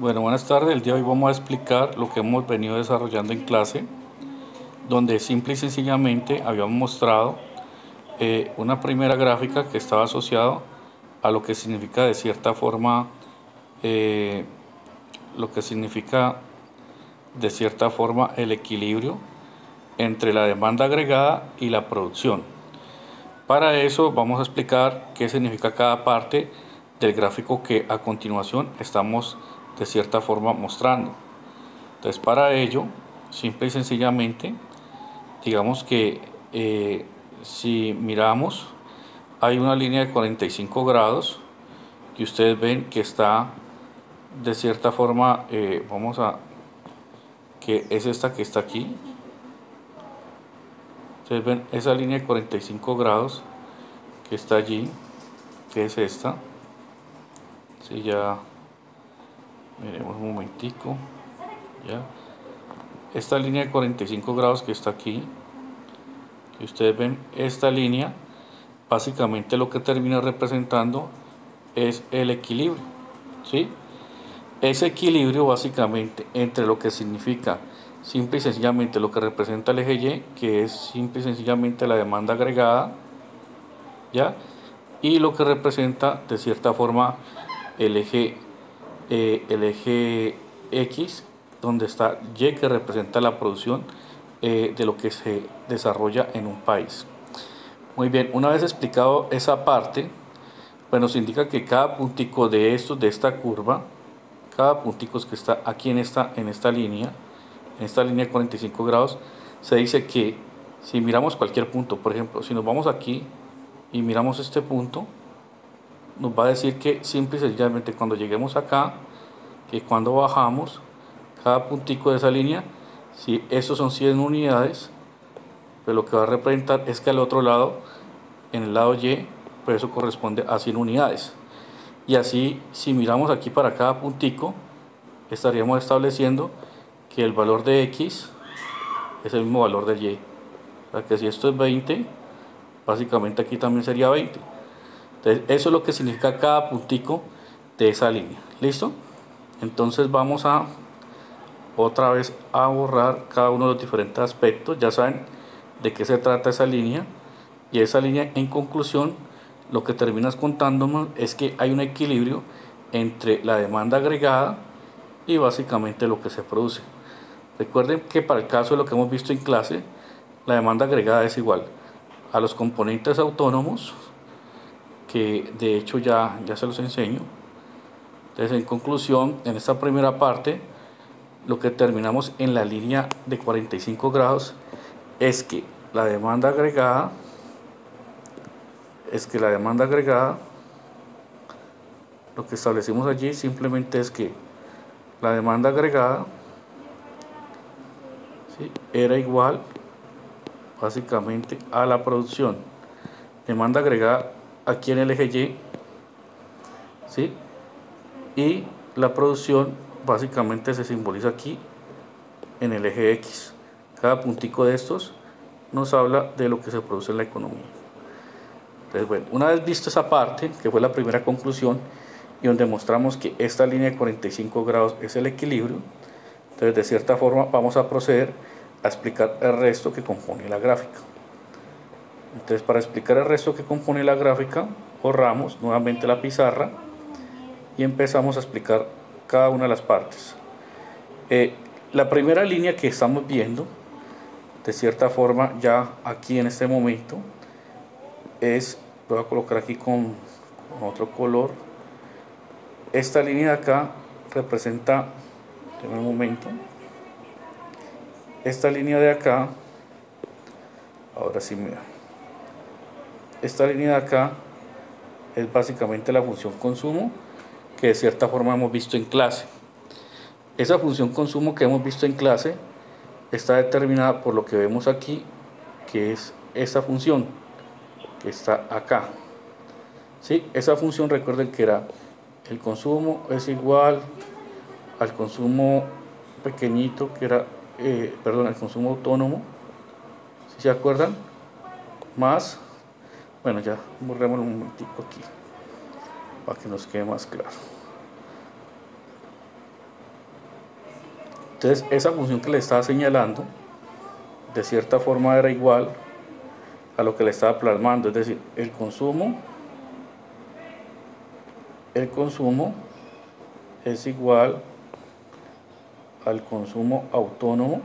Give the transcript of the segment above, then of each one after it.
Bueno, buenas tardes. El día de hoy vamos a explicar lo que hemos venido desarrollando en clase, donde simple y sencillamente habíamos mostrado una primera gráfica que estaba asociado a lo que significa de cierta forma, eh, lo que significa de cierta forma el equilibrio entre la demanda agregada y la producción. Para eso vamos a explicar qué significa cada parte del gráfico que a continuación estamos de cierta forma mostrando. Entonces, para ello, simple y sencillamente, digamos que si miramos, hay una línea de 45 grados que ustedes ven que está de cierta forma, que es esta que está aquí. Ustedes ven esa línea de 45 grados que está allí, que es esta. Si ya miremos un momentico, ya. Esta línea de 45 grados que está aquí, que ustedes ven, esta línea básicamente lo que termina representando es el equilibrio, ¿sí? Ese equilibrio básicamente entre lo que significa simple y sencillamente lo que representa el eje Y, que es simple y sencillamente la demanda agregada, ¿ya? Y lo que representa de cierta forma el eje X, donde está Y, que representa la producción de lo que se desarrolla en un país. Muy bien, una vez explicado esa parte, pues nos indica que cada puntico de estos, de esta curva, cada puntico que está aquí en esta línea de 45 grados, se dice que si miramos cualquier punto, por ejemplo, si nos vamos aquí y miramos este punto, nos va a decir que simple y sencillamente cuando lleguemos acá, que cuando bajamos, cada puntico de esa línea, si estos son 100 unidades, pues lo que va a representar es que al otro lado, en el lado Y, pues eso corresponde a 100 unidades. Y así, si miramos aquí para cada puntico, estaríamos estableciendo que el valor de X es el mismo valor de Y. O sea que si esto es 20, básicamente aquí también sería 20. Entonces, eso es lo que significa cada puntico de esa línea. ¿Listo? Entonces vamos a otra vez a borrar cada uno de los diferentes aspectos. Ya saben de qué se trata esa línea. Y esa línea, en conclusión, lo que terminas contándonos es que hay un equilibrio entre la demanda agregada y básicamente lo que se produce. Recuerden que para el caso de lo que hemos visto en clase, la demanda agregada es igual a los componentes autónomos, que de hecho ya se los enseño. Entonces, en conclusión, en esta primera parte, lo que terminamos en la línea de 45 grados es que la demanda agregada, lo que establecimos allí simplemente es que la demanda agregada, ¿sí?, era igual básicamente a la producción. Demanda agregada aquí en el eje Y, ¿sí?, y la producción básicamente se simboliza aquí en el eje X. Cada puntico de estos nos habla de lo que se produce en la economía. Entonces, bueno, una vez visto esa parte, que fue la primera conclusión, y donde mostramos que esta línea de 45 grados es el equilibrio, entonces de cierta forma vamos a proceder a explicar el resto que compone la gráfica. Entonces, para explicar el resto que compone la gráfica, borramos nuevamente la pizarra y empezamos a explicar cada una de las partes. La primera línea que estamos viendo, de cierta forma, ya aquí en este momento, voy a colocar aquí con otro color. Esta línea de acá representa, en un momento, esta línea de acá, ahora sí, mira, esta línea de acá es básicamente la función consumo, que de cierta forma hemos visto en clase. Esa función consumo que hemos visto en clase está determinada por lo que vemos aquí, que es esta función que está acá. ¿Sí? Esa función, recuerden que era el consumo es igual al consumo pequeñito, que era, el consumo autónomo, si se acuerdan, más, bueno, ya borremos un momentico aquí para que nos quede más claro. Entonces esa función que le estaba señalando de cierta forma era igual a lo que le estaba plasmando, es decir, el consumo es igual al consumo autónomo,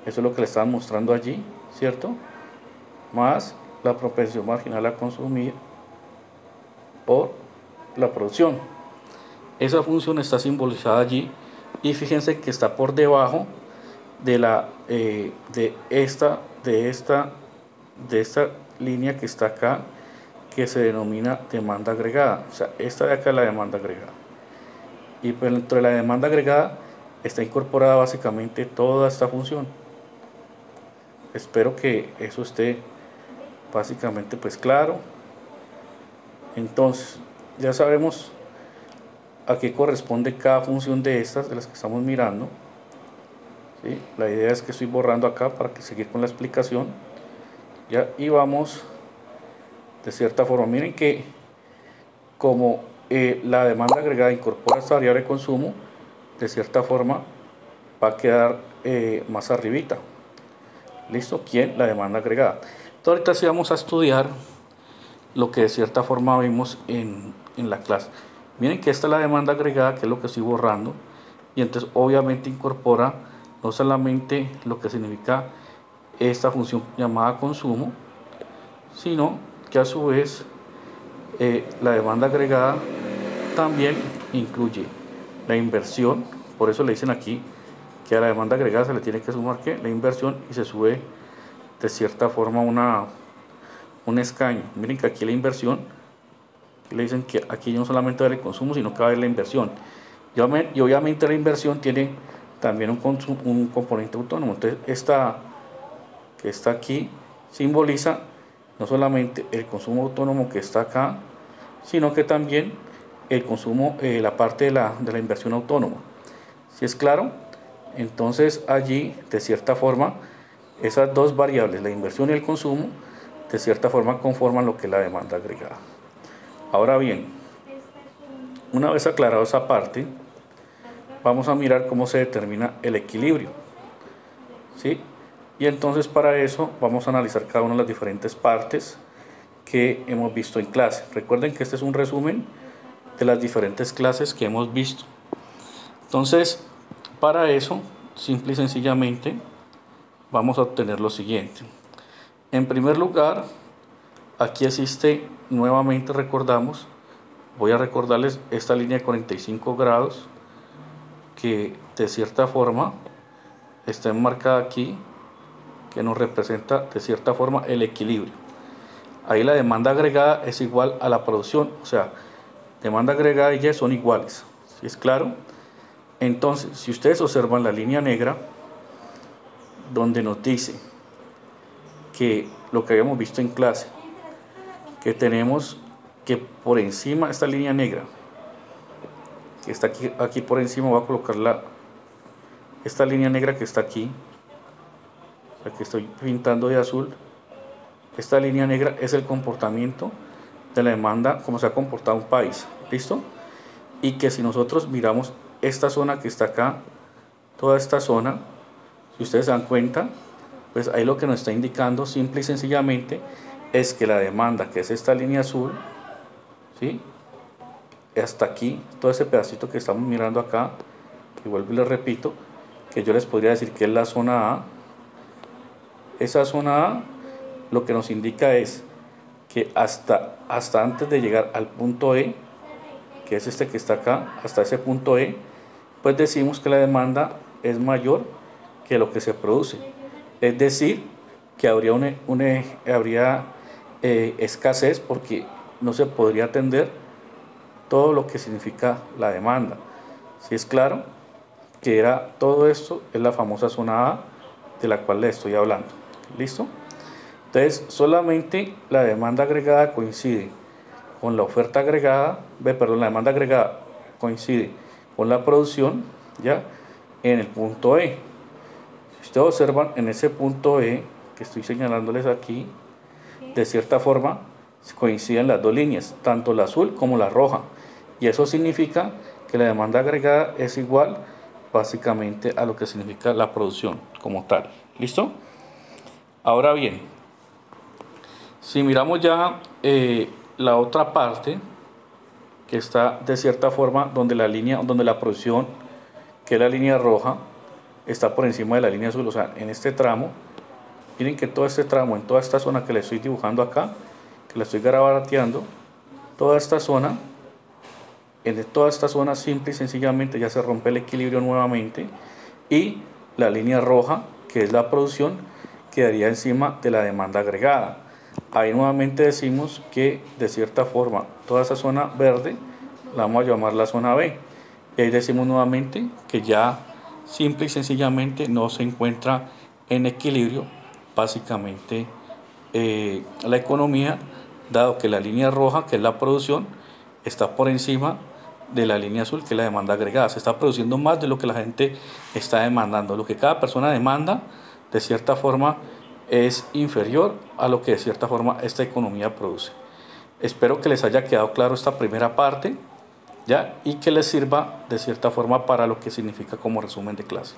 eso es lo que le estaban mostrando allí, ¿cierto? Más la propensión marginal a consumir por la producción. Esa función está simbolizada allí y fíjense que está por debajo de esta línea que está acá, que se denomina demanda agregada. O sea, esta de acá es la demanda agregada. Y pues dentro de la demanda agregada está incorporada básicamente toda esta función. Espero que eso esté básicamente pues claro. Entonces, ya sabemos a qué corresponde cada función de estas, de las que estamos mirando. ¿Sí? La idea es que estoy borrando acá para que seguir con la explicación. ¿Ya? Y vamos de cierta forma. Miren que como la demanda agregada incorpora esta variable de consumo, de cierta forma va a quedar más arribita. ¿Listo? ¿Quién? La demanda agregada. Entonces ahorita sí vamos a estudiar lo que de cierta forma vimos en la clase. Miren que esta es la demanda agregada, que es lo que estoy borrando, y entonces obviamente incorpora no solamente lo que significa esta función llamada consumo, sino que a su vez la demanda agregada también incluye la inversión. Por eso le dicen aquí que a la demanda agregada se le tiene que sumar ¿qué? La inversión, y se sube de cierta forma un escaño. Miren que aquí la inversión, le dicen que aquí no solamente va a haber el consumo, sino que va a haber la inversión. Y obviamente la inversión tiene también un componente autónomo. Entonces esta que está aquí simboliza no solamente el consumo autónomo que está acá, sino que también el consumo, la parte de la inversión autónoma. ¿Sí es claro? Entonces allí, de cierta forma, esas dos variables, la inversión y el consumo, de cierta forma conforman lo que es la demanda agregada. Ahora bien, una vez aclarado esa parte, vamos a mirar cómo se determina el equilibrio. ¿Sí? Y entonces para eso vamos a analizar cada una de las diferentes partes que hemos visto en clase. Recuerden que este es un resumen de las diferentes clases que hemos visto. Entonces, para eso, simple y sencillamente, vamos a obtener lo siguiente. En primer lugar, aquí existe, nuevamente recordamos, voy a recordarles esta línea de 45 grados, que de cierta forma está enmarcada aquí, que nos representa de cierta forma el equilibrio. Ahí la demanda agregada es igual a la producción, o sea, demanda agregada y Y son iguales. ¿Sí es claro? Entonces, si ustedes observan la línea negra, donde nos dice que lo que habíamos visto en clase, que tenemos que por encima, esta línea negra, que está aquí por encima, voy a colocar esta línea negra que está aquí, la que estoy pintando de azul. Esta línea negra es el comportamiento de la demanda, como se ha comportado un país. ¿Listo? Y que si nosotros miramos esta zona que está acá, toda esta zona, si ustedes se dan cuenta, pues ahí lo que nos está indicando simple y sencillamente es que la demanda, que es esta línea azul, ¿sí? Hasta aquí, todo ese pedacito que estamos mirando acá, y vuelvo y les repito, que yo les podría decir que es la zona A. Esa zona A lo que nos indica es que hasta antes de llegar al punto E, que es este que está acá, hasta ese punto E, pues decimos que la demanda es mayor que lo que se produce. Es decir, que habría escasez, porque no se podría atender todo lo que significa la demanda. ¿Sí es claro? Que todo esto es la famosa zona A de la cual les estoy hablando. ¿Listo? Entonces, solamente la demanda agregada coincide con la oferta agregada, la demanda agregada coincide con la producción, ya, en el punto E. Si ustedes observan, en ese punto E, que estoy señalándoles aquí, de cierta forma coinciden las dos líneas, tanto la azul como la roja, y eso significa que la demanda agregada es igual básicamente a lo que significa la producción como tal. ¿Listo? Ahora bien, si miramos ya la otra parte que está de cierta forma donde la producción, que es la línea roja, está por encima de la línea azul, o sea, en este tramo, miren que todo este tramo, en toda esta zona que le estoy dibujando acá, que la estoy garabateando, toda esta zona, en toda esta zona simple y sencillamente ya se rompe el equilibrio nuevamente y la línea roja, que es la producción, quedaría encima de la demanda agregada. Ahí nuevamente decimos que de cierta forma toda esa zona verde la vamos a llamar la zona B. Y ahí decimos nuevamente que ya simple y sencillamente no se encuentra en equilibrio básicamente la economía, dado que la línea roja, que es la producción, está por encima de la línea azul, que es la demanda agregada. Se está produciendo más de lo que la gente está demandando. Lo que cada persona demanda, de cierta forma, es inferior a lo que de cierta forma esta economía produce. Espero que les haya quedado claro esta primera parte, ¿ya? Y que les sirva de cierta forma para lo que significa como resumen de clase.